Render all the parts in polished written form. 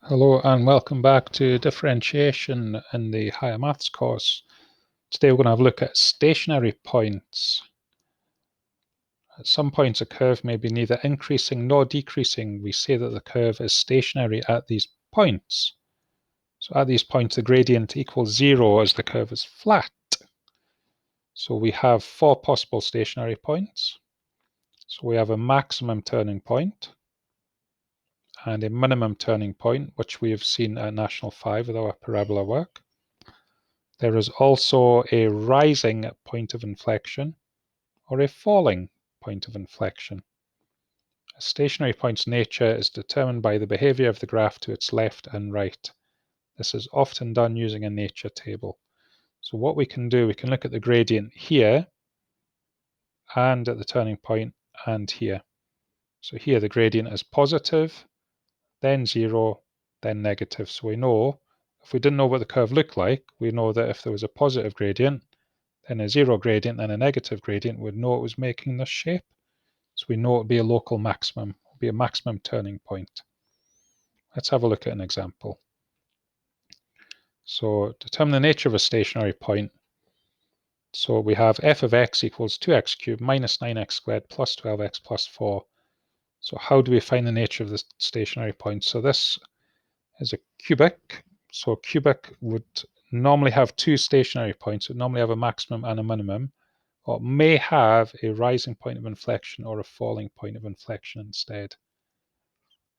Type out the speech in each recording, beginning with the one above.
Hello and welcome back to Differentiation in the Higher Maths course. Today we're going to have a look at stationary points. At some points a curve may be neither increasing nor decreasing. We say that the curve is stationary at these points. So at these points the gradient equals 0 as the curve is flat. So we have 4 possible stationary points. So we have a maximum turning point and a minimum turning point, which we have seen at National 5 with our parabola work. There is also a rising point of inflection or a falling point of inflection. A stationary point's nature is determined by the behavior of the graph to its left and right. This is often done using a nature table. So what we can do, we can look at the gradient here and at the turning point and here. So here the gradient is positive, then 0, then negative. So we know, if we didn't know what the curve looked like, we know that if there was a positive gradient, then a 0 gradient and a negative gradient, we'd know it was making this shape. So we know it would be a local maximum, it would be a maximum turning point. Let's have a look at an example. So determine the nature of a stationary point. So we have f of x equals 2x cubed minus 9x squared plus 12x plus 4. So how do we find the nature of the stationary point? So this is a cubic. So a cubic would normally have 2 stationary points. It would normally have a maximum and a minimum, or may have a rising point of inflection or a falling point of inflection instead.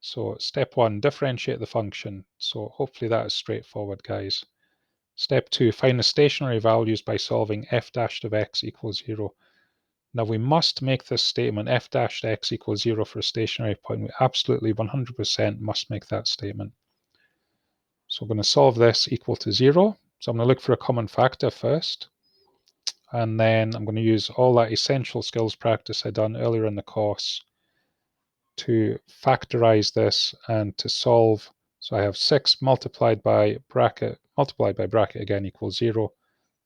So step 1, differentiate the function. So hopefully that is straightforward, guys. Step 2, find the stationary values by solving f dashed of x equals 0. Now we must make this statement, f dashed x equals 0 for a stationary point. We absolutely 100% must make that statement. So I'm going to solve this equal to 0. So I'm going to look for a common factor first. And then I'm going to use all that essential skills practice I done earlier in the course to factorize this and to solve. So I have 6 multiplied by bracket again equals 0.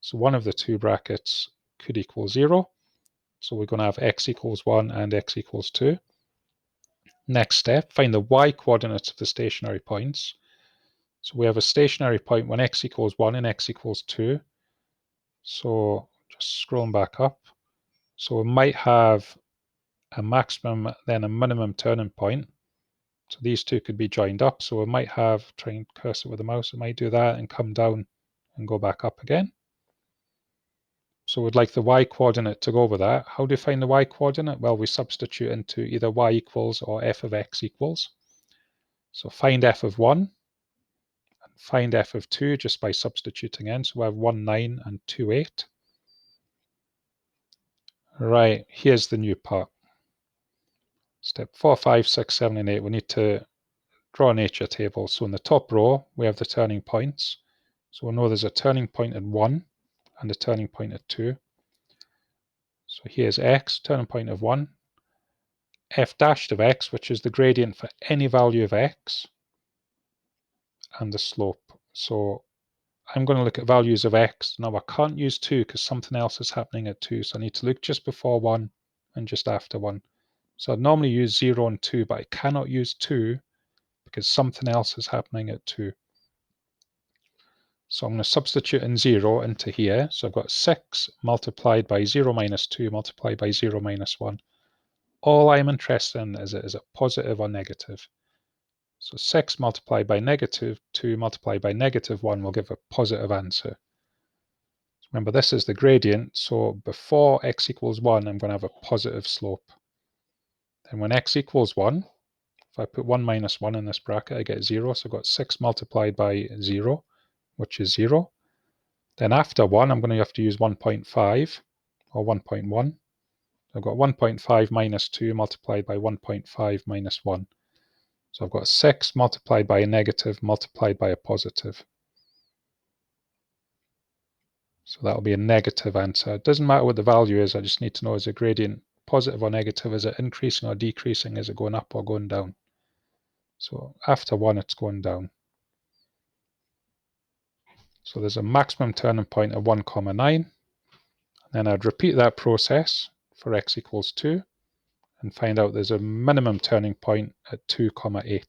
So one of the two brackets could equal 0. So we're going to have x equals 1 and x equals 2. Next step, find the y coordinates of the stationary points. So we have a stationary point when x equals 1 and x equals 2. So just scrolling back up. So we might have a maximum, then a minimum turning point. So these two could be joined up. So we might have, try and cursor with the mouse, it might do that and come down and go back up again. So we'd like the y coordinate to go over that. How do you find the y coordinate? Well, we substitute into either y equals or f of x equals. So find f of 1 and find f of 2 just by substituting in. So we have 1, 9 and 2, 8. Right, here's the new part. Step 4, 5, 6, 7, and 8. We need to draw a nature table. So in the top row, we have the turning points. So we know there's a turning point at 1 and a turning point at 2. So here's x, turning point of 1, f dashed of x, which is the gradient for any value of x, and the slope. So I'm going to look at values of x. Now I can't use 2 because something else is happening at 2. So I need to look just before 1 and just after 1. So I'd normally use 0 and 2, but I cannot use 2 because something else is happening at 2. So I'm going to substitute in 0 into here. So I've got 6 multiplied by 0 minus 2 multiplied by 0 minus 1. All I'm interested in is it positive or negative. So 6 multiplied by negative 2 multiplied by negative 1 will give a positive answer. Remember, this is the gradient. So before x equals 1, I'm going to have a positive slope. Then when x equals 1, if I put 1 minus 1 in this bracket, I get 0. So I've got 6 multiplied by 0, which is 0. Then after 1, I'm going to have to use 1.5 or 1.1. I've got 1.5 minus 2 multiplied by 1.5 minus 1. So I've got 6 multiplied by a negative multiplied by a positive. So that'll be a negative answer. It doesn't matter what the value is, I just need to know, is the gradient positive or negative? Is it increasing or decreasing? Is it going up or going down? So after 1, it's going down. So there's a maximum turning point at 1, 9. Then I'd repeat that process for x equals 2 and find out there's a minimum turning point at 2, 8.